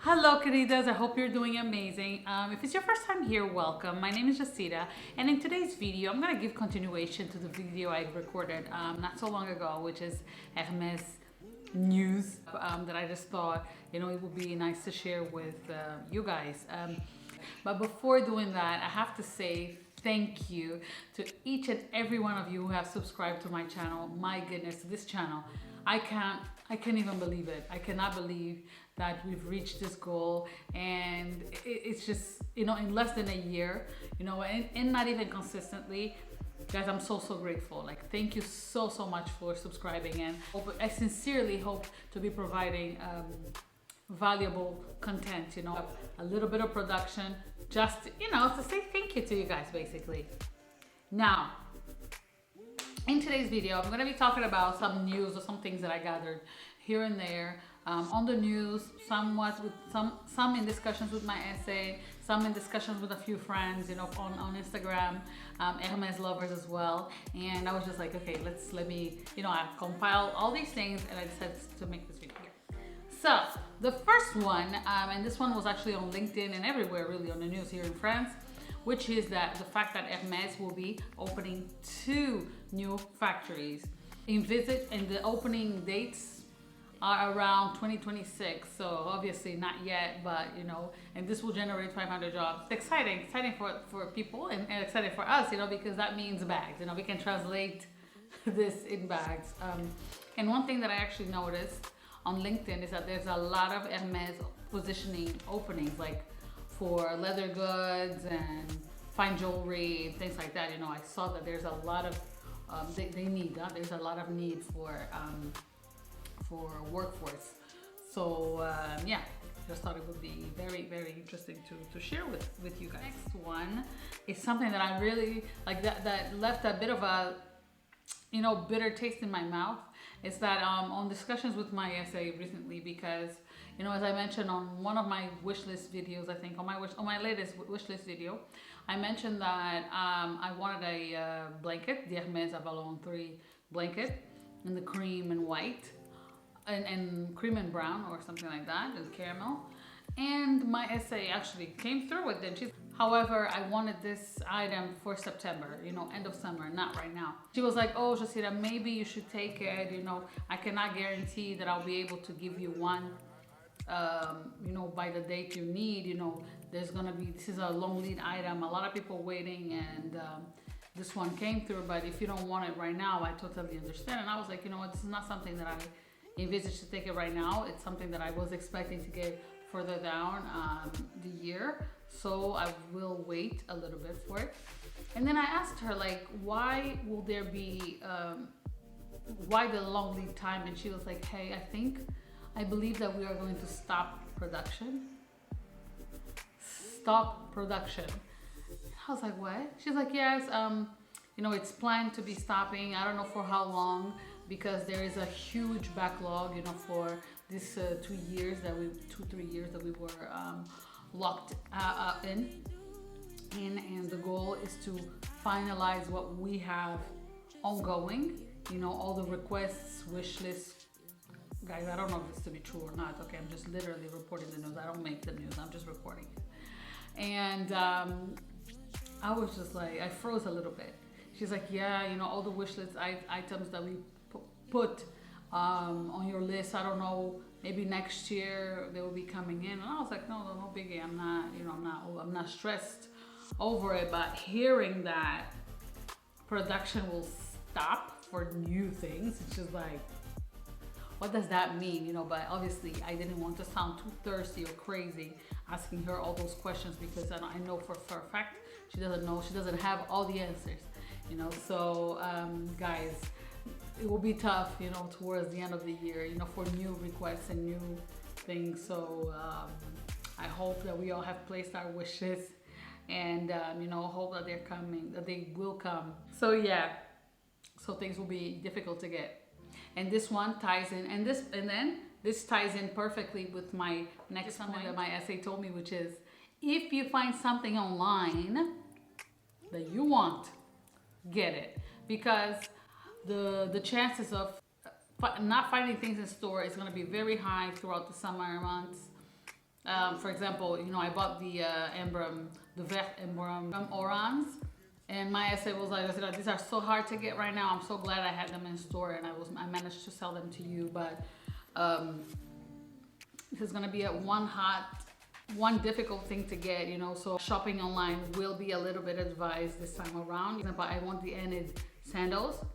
Hello, queridas. I hope you're doing amazing. If it's your first time here, welcome. My name is Jacira, and in today's video, I'm gonna give continuation to the video I recorded not so long ago, which is Hermès news that I just thought it would be nice to share with you guys. But before doing that, I have to say thank you to each and every one of you who have subscribed to my channel. My goodness, this channel, I can't even believe it. I cannot believe that we've reached this goal, and it's just in less than a year, and not even consistently. Guys, I'm so grateful. Like, thank you so much for subscribing, and I sincerely hope to be providing valuable content, a little bit of production, just to say thank you to you guys, basically. Now, in today's video, I'm going to be talking about some news or some things that I gathered here and there on the news, somewhat with some in discussions with my essay, some in discussions with a few friends, on Instagram, Hermes lovers as well. And I was just like, okay, let me, I compiled all these things and I decided to make this video. So the first one, and this one was actually on LinkedIn and everywhere really on the news here in France, which is that the fact that Hermes will be opening 2 new factories. And the opening dates are around 2026, so obviously not yet, but and this will generate 500 jobs. It's exciting for people and exciting for us, because that means bags. We can translate this in bags. And one thing that I actually noticed on LinkedIn is that there's a lot of Hermes positioning openings, like for leather goods and fine jewelry and things like that. I saw that there's a lot of there's a lot of need for workforce. So yeah, just thought it would be very interesting to share with you guys. Next one is something that I really like, that left a bit of a bitter taste in my mouth. Is that on discussions with my essay recently, because as I mentioned on one of my wish list videos, I think on my latest wish list video, I mentioned that I wanted a blanket, the Hermès Avalon 3 blanket, in the cream and white, and cream and brown or something like that, and caramel. And my essay actually came through with it. However, I wanted this item for September, end of summer, not right now. She was like, oh, Jacira, maybe you should take it. I cannot guarantee that I'll be able to give you one, by the date you need. This is a long lead item, a lot of people waiting, and this one came through, but if you don't want it right now, I totally understand. And I was like, this is not something that I envisaged to take it right now. It's something that I was expecting to get further down the year, so I will wait a little bit for it. And then I asked her, like, why will there be why the long lead time? And she was like, hey, I believe that we are going to stop production. I was like, what? She's like, yes, it's planned to be stopping. I don't know for how long, because there is a huge backlog, for this 3 years that we were locked in. And the goal is to finalize what we have ongoing, all the requests, wish lists. Guys, I don't know if this to be true or not. Okay, I'm just literally reporting the news. I don't make the news, I'm just reporting it. And I was just like, I froze a little bit. She's like, yeah, all the wish list items that we put on your list, I don't know, maybe next year they will be coming in. And I was like, no biggie. I'm not stressed over it. But hearing that production will stop for new things, it's just like, what does that mean? But obviously I didn't want to sound too thirsty or crazy asking her all those questions, because I know for a fact she doesn't know. She doesn't have all the answers, So guys, it will be tough, towards the end of the year, for new requests and new things. So I hope that we all have placed our wishes, and hope that they're coming, that they will come. So yeah, so things will be difficult to get. And this one ties in, and then this ties in perfectly with my next point that my essay told me, which is, if you find something online that you want, get it, because the chances of not finding things in store is going to be very high throughout the summer months. For example, you know, I bought the emblem, the Vert emblem orange, and my essay was like, I said, these are so hard to get right now. I'm so glad I had them in store, and I managed to sell them to you. But this is gonna be one difficult thing to get, you know. So shopping online will be a little bit advised this time around. But I want the ended sandals.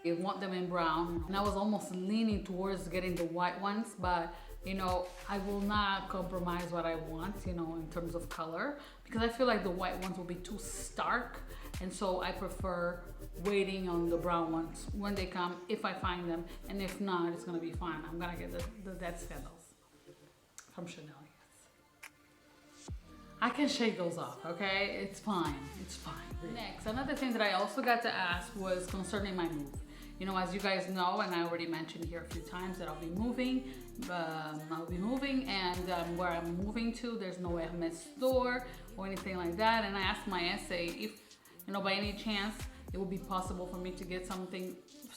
I want them in brown, and I was almost leaning towards getting the white ones, but you know, I will not compromise what I want, you know, in terms of color, because I feel like the white ones will be too stark, and so I prefer waiting on the brown ones when they come, if I find them, and if not, it's gonna be fine. I'm gonna get the dead sandals from Chanel. Yes, I can shake those off, okay? It's fine, it's fine. Next, another thing that I also got to ask was concerning my move. You know, as you guys know, and I already mentioned here a few times, that I'll be moving, and where I'm moving to, there's no Hermès store or anything like that. And I asked my essay if, you know, by any chance, it would be possible for me to get some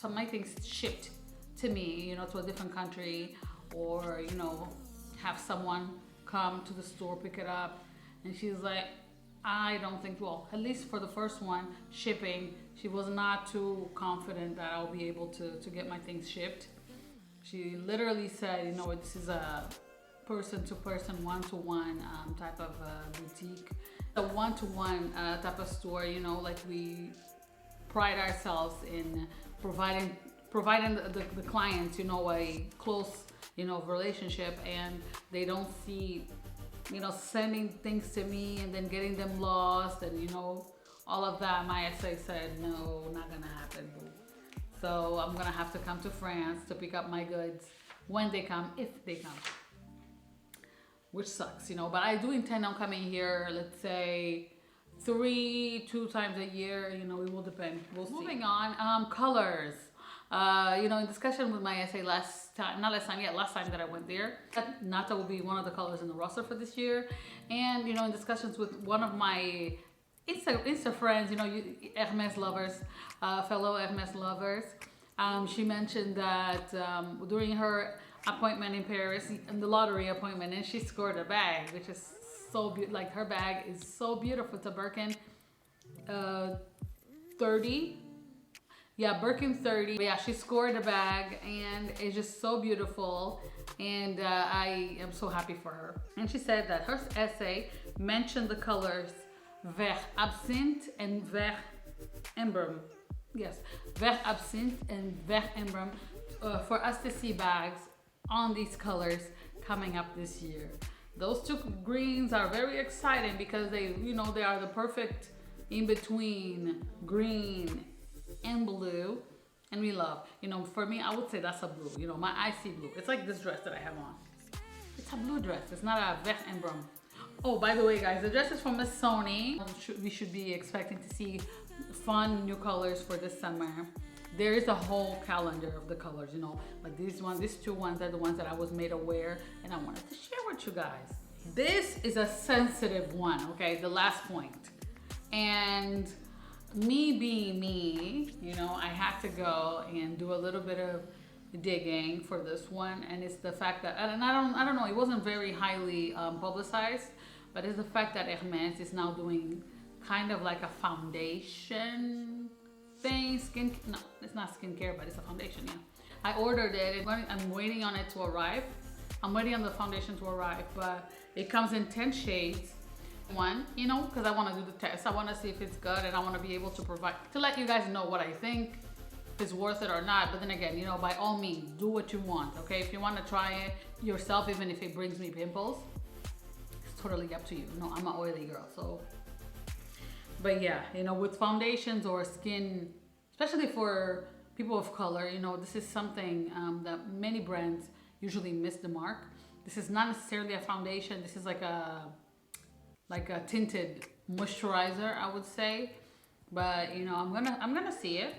of my things shipped to me, you know, to a different country, or, you know, have someone come to the store, pick it up. And she's like, I don't think, well, at least for the first one, shipping, she was not too confident that I'll be able to get my things shipped. She literally said, you know, this is a person-to-person, one-to-one type of boutique. A one-to-one type of store, you know, like we pride ourselves in providing the clients, you know, a close, you know, relationship, and they don't see, you know, sending things to me and then getting them lost, and you know, all of that. My essay said, no, not gonna happen. So I'm gonna have to come to France to pick up my goods when they come, if they come, which sucks, you know. But I do intend on coming here, let's say 2 times a year, you know, it will depend. We'll see. Moving on, colors. You know, in discussion with my essay last time that I went there, Nata will be one of the colors in the roster for this year. And, you know, in discussions with one of my Insta friends, you know, Hermès lovers, fellow Hermès lovers, she mentioned that during her appointment in Paris, in the lottery appointment, and she scored a bag, which is so beautiful. Like, her bag is so beautiful. It's a BIRKIN 30. Yeah, BIRKIN 30. But yeah, she scored a bag, and it's just so beautiful, and I am so happy for her. And she said that her essay mentioned the colors Vert Absinthe and Vert Emblem. Yes, Vert Absinthe and Vert Emblem, for us to see bags on these colors coming up this year. Those two greens are very exciting because they, you know, they are the perfect in between green and blue, and we love, you know, for me, I would say that's a blue, you know, my icy blue. It's like this dress that I have on. It's a blue dress. It's not a Vert Emblem. Oh, by the way, guys, the dress is from Miss Sony. We should be expecting to see fun new colors for this summer. There is a whole calendar of the colors, you know, like these two ones are the ones that I was made aware, and I wanted to share with you guys. This is a sensitive one, okay, the last point. And me being me, you know, I had to go and do a little bit of digging for this one, and it's the fact that, and I don't know, it wasn't very highly publicized, but it's the fact that Hermès is now doing kind of like a foundation thing, no, it's not skincare, but it's a foundation, yeah. I ordered it, I'm waiting on it to arrive. I'm waiting on the foundation to arrive, but it comes in 10 shades. One, you know, because I want to do the test. I want to see if it's good, and I want to be able to provide, to let you guys know what I think, if it's worth it or not. But then again, you know, by all means, do what you want, okay? If you want to try it yourself, even if it brings me pimples, it's totally up to you. No, I'm an oily girl, so. But yeah, you know, with foundations or skin, especially for people of color, you know, this is something that many brands usually miss the mark. This is not necessarily a foundation. This is like a tinted moisturizer, I would say. But you know, I'm gonna see it.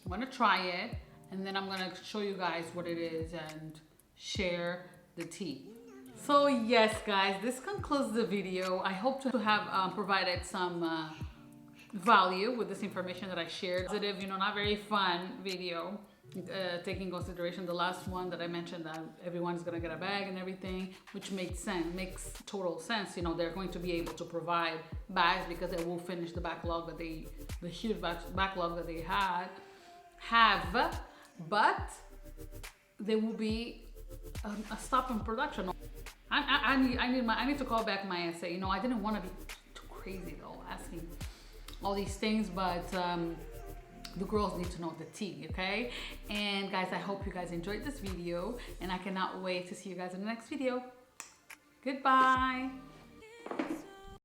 I'm gonna try it, and then I'm gonna show you guys what it is and share the tea. So yes, guys, this concludes the video. I hope to have provided some value with this information that I shared. Positive, you know, not very fun video. taking consideration the last one that I mentioned, that everyone's gonna get a bag and everything, which makes sense, makes total sense. You know, they're going to be able to provide bags because they will finish the backlog that the huge backlog that they have, but there will be a stop in production. I need to call back my essay. You know, I didn't want to be too crazy though, asking all these things, but the girls need to know the tea, okay? And guys, I hope you guys enjoyed this video, and I cannot wait to see you guys in the next video. Goodbye.